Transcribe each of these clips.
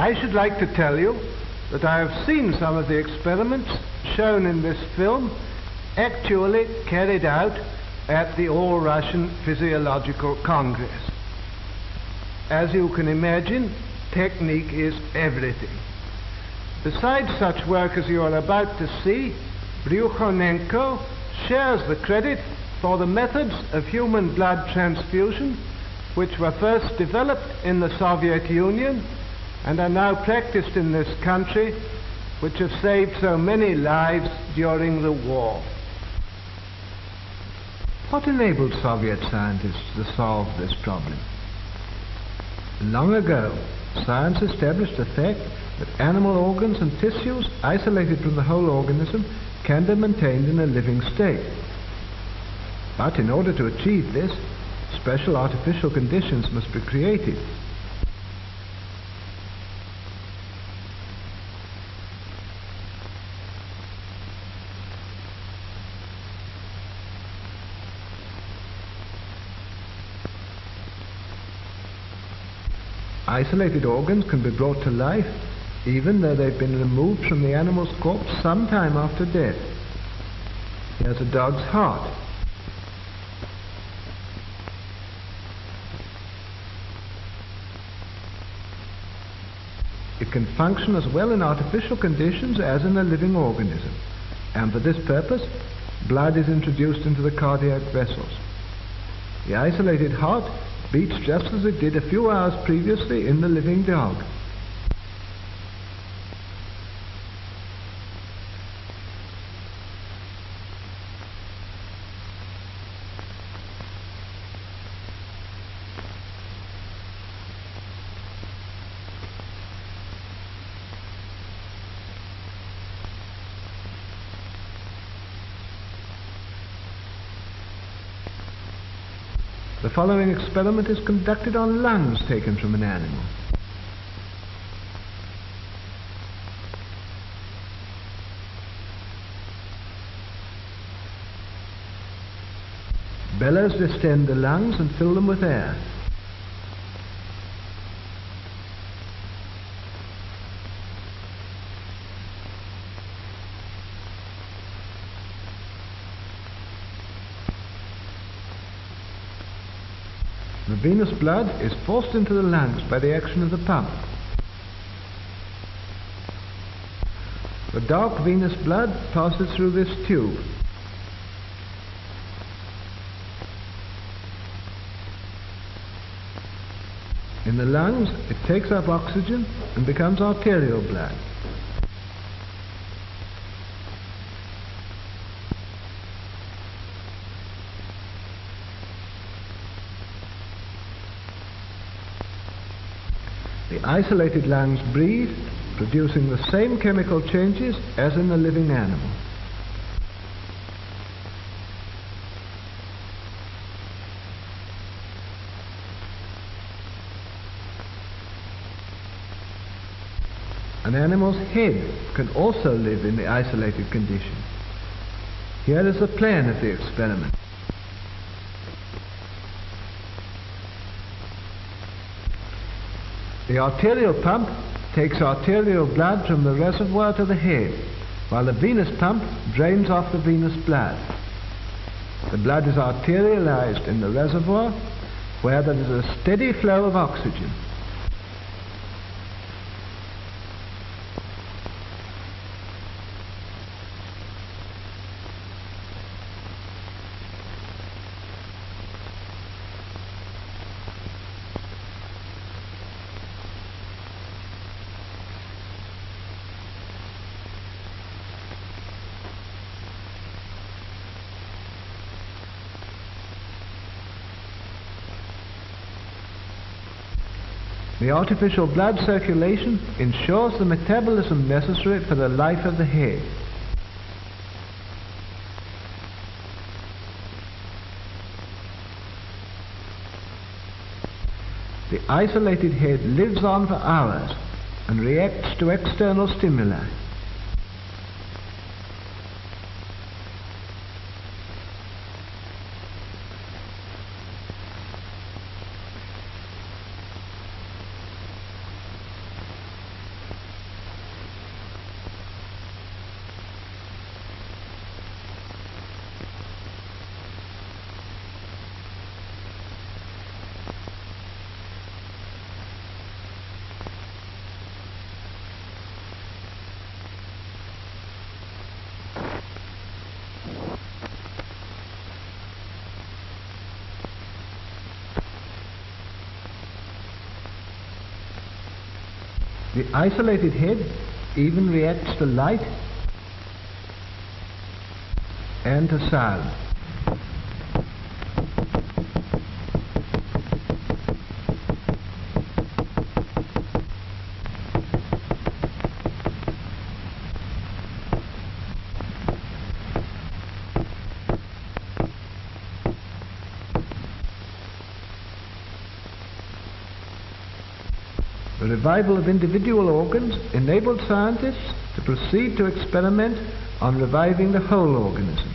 I should like to tell you that I have seen some of the experiments shown in this film actually carried out at the All-Russian Physiological Congress. As you can imagine, technique is everything. Besides such work as you are about to see, Bryukhanenko shares the credit for the methods of human blood transfusion which were first developed in the Soviet Union and are now practiced in this country, which have saved so many lives during the war. What enabled Soviet scientists to solve this problem? Long ago, science established the fact that animal organs and tissues isolated from the whole organism can be maintained in a living state. But in order to achieve this, special artificial conditions must be created. Isolated organs can be brought to life even though they've been removed from the animal's corpse some time after death. Here's a dog's heart. It can function as well in artificial conditions as in a living organism, and for this purpose blood is introduced into the cardiac vessels. The isolated heart beats just as it did a few hours previously in the living dog. The following experiment is conducted on lungs taken from an animal. Bellows distend the lungs and fill them with air. The venous blood is forced into the lungs by the action of the pump. The dark venous blood passes through this tube. In the lungs, it takes up oxygen and becomes arterial blood. The isolated lungs breathe, producing the same chemical changes as in the living animal. An animal's head can also live in the isolated condition. Here is the plan of the experiment. The arterial pump takes arterial blood from the reservoir to the head, while the venous pump drains off the venous blood. The blood is arterialized in the reservoir, where there is a steady flow of oxygen. The artificial blood circulation ensures the metabolism necessary for the life of the head. The isolated head lives on for hours and reacts to external stimuli. The isolated head even reacts to light and to sound. The revival of individual organs enabled scientists to proceed to experiment on reviving the whole organism.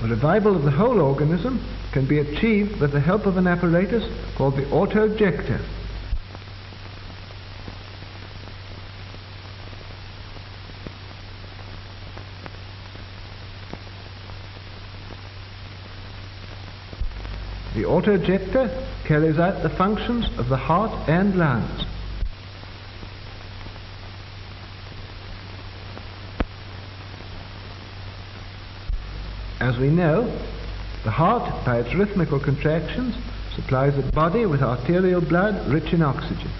The revival of the whole organism can be achieved with the help of an apparatus called the auto-ejector. The auto-ejector carries out the functions of the heart and lungs. As we know, the heart, by its rhythmical contractions, supplies the body with arterial blood rich in oxygen.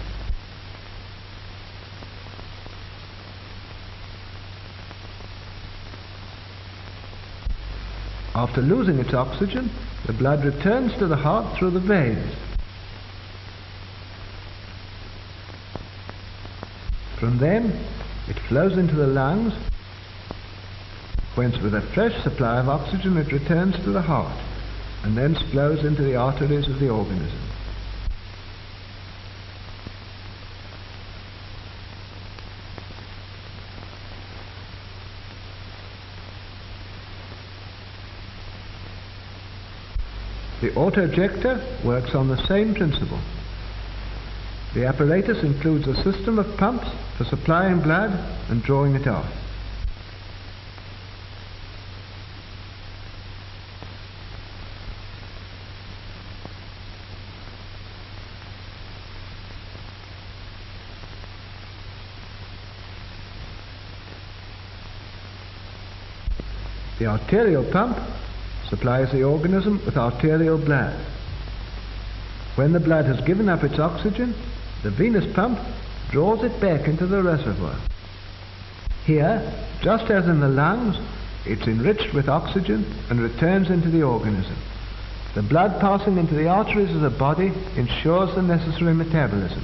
After losing its oxygen, the blood returns to the heart through the veins. From them, it flows into the lungs, whence with a fresh supply of oxygen it returns to the heart, and thence flows into the arteries of the organism. The auto-ejector works on the same principle. The apparatus includes a system of pumps for supplying blood and drawing it off. The arterial pump supplies the organism with arterial blood. When the blood has given up its oxygen, the venous pump draws it back into the reservoir. Here, just as in the lungs, it's enriched with oxygen and returns into the organism. The blood passing into the arteries of the body ensures the necessary metabolism.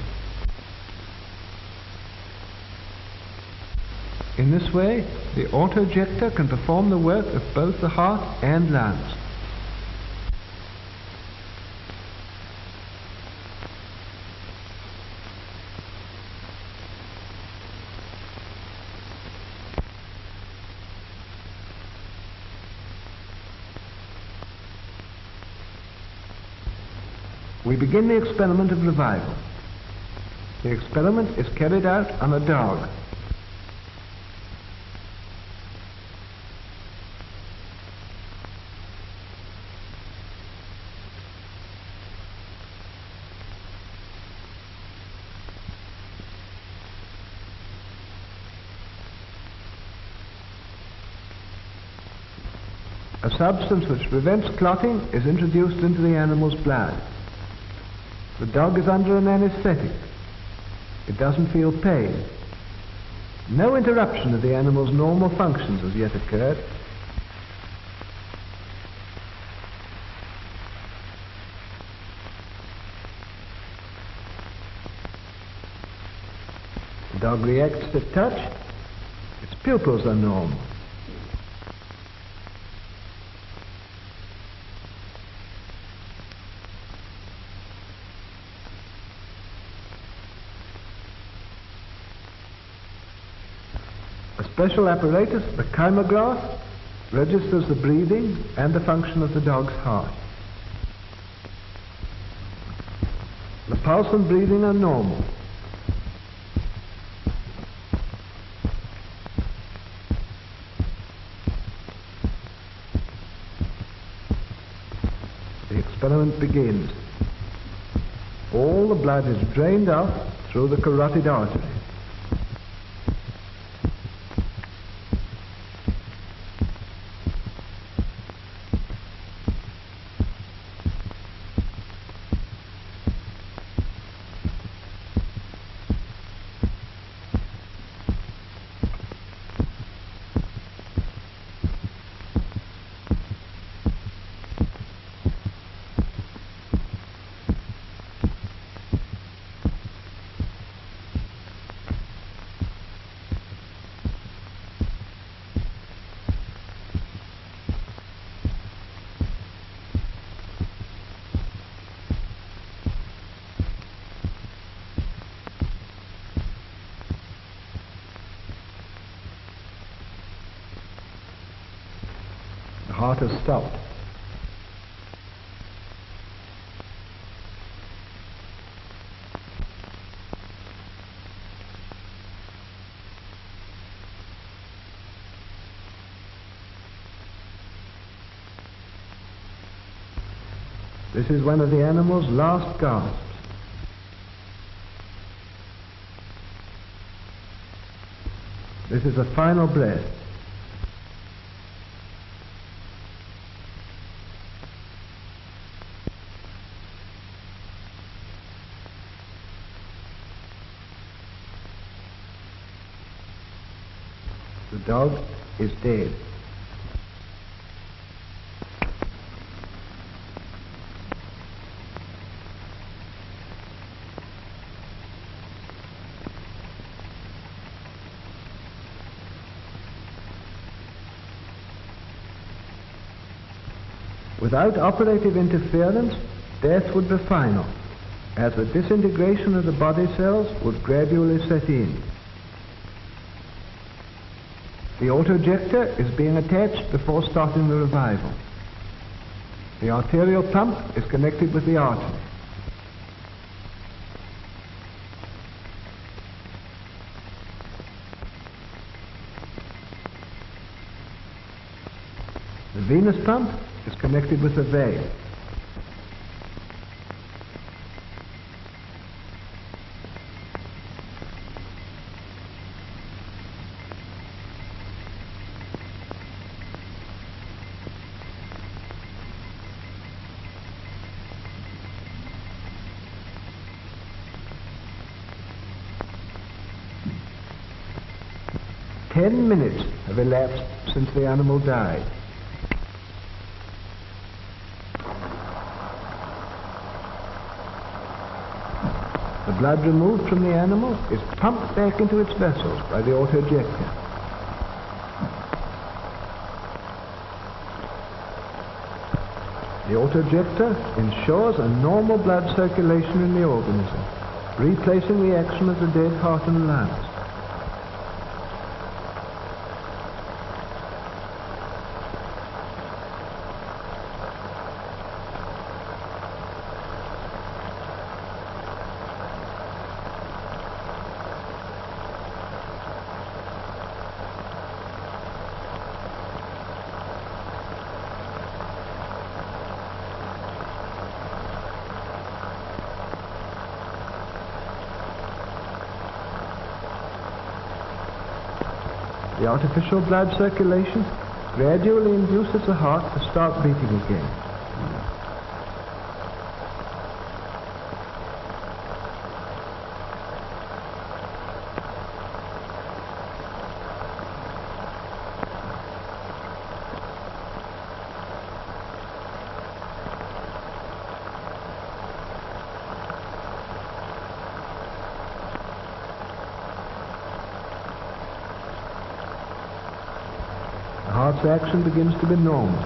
In this way, the auto-ejector can perform the work of both the heart and lungs. We begin the experiment of revival. The experiment is carried out on a dog. A substance which prevents clotting is introduced into the animal's blood. The dog is under an anesthetic. It doesn't feel pain. No interruption of the animal's normal functions has yet occurred. The dog reacts to touch. Its pupils are normal. A special apparatus, the kymograph, registers the breathing and the function of the dog's heart. The pulse and breathing are normal. The experiment begins. All the blood is drained off through the carotid artery. heart has stopped. This is one of the animal's last gasps. This is the final breath. The dog is dead. Without operative interference, death would be final, as the disintegration of the body cells would gradually set in. The auto-ejector is being attached before starting the revival. The arterial pump is connected with the artery. The venous pump is connected with the vein. Ten minutes have elapsed since the animal died. The blood removed from the animal is pumped back into its vessels by the auto-ejector. The auto-ejector ensures a normal blood circulation in the organism, replacing the action of the dead heart and lungs. The artificial blood circulation gradually induces the heart to start beating again. The heart's action begins to be normal.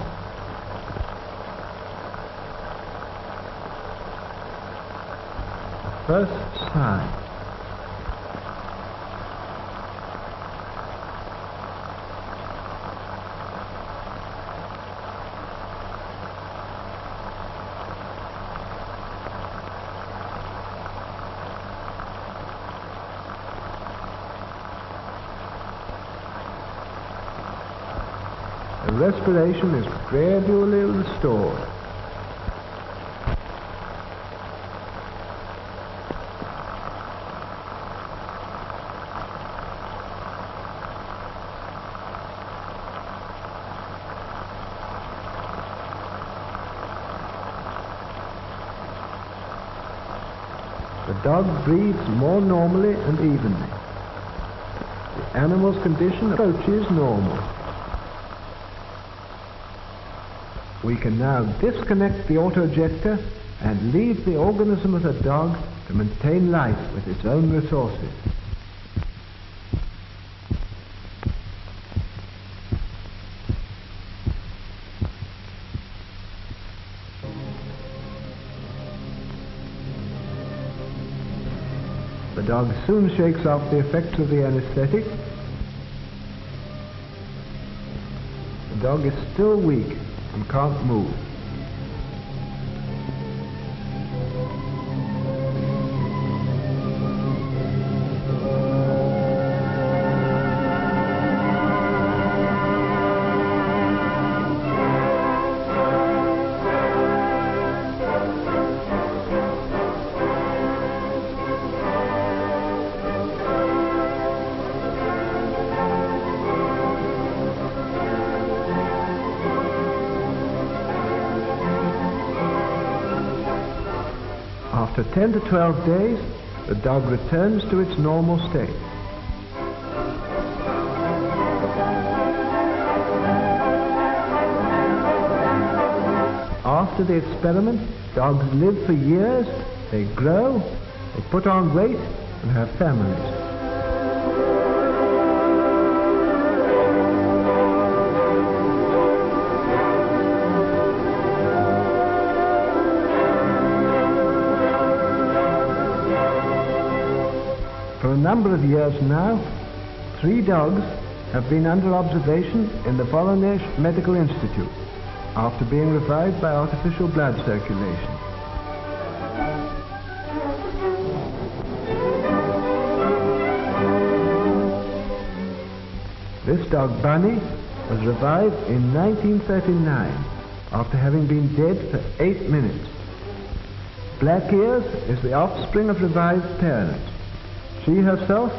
First sign. The respiration is gradually restored. The dog breathes more normally and evenly. The animal's condition approaches normal. We can now disconnect the auto-ejector and leave the organism of the dog to maintain life with its own resources. The dog soon shakes off the effects of the anesthetic. The dog is still weak, and can't move. After 10 to 12 days, the dog returns to its normal state. After the experiment, dogs live for years, they grow, they put on weight, and have families. For a number of years now, 3 dogs have been under observation in the Voronezh Medical Institute after being revived by artificial blood circulation. This dog, Bunny, was revived in 1939 after having been dead for 8 minutes. Black Ears is the offspring of revived parents. She herself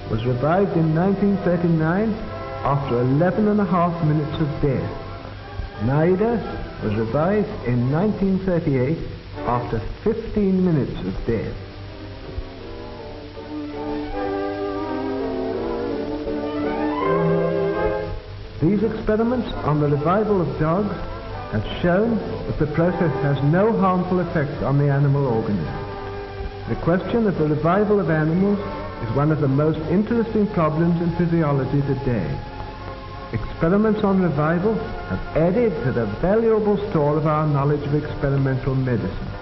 was revived in 1939 after 11.5 minutes of death. Naida was revived in 1938 after 15 minutes of death. These experiments on the revival of dogs have shown that the process has no harmful effects on the animal organism. The question of the revival of animals is one of the most interesting problems in physiology today. Experiments on revival have added to the valuable store of our knowledge of experimental medicine.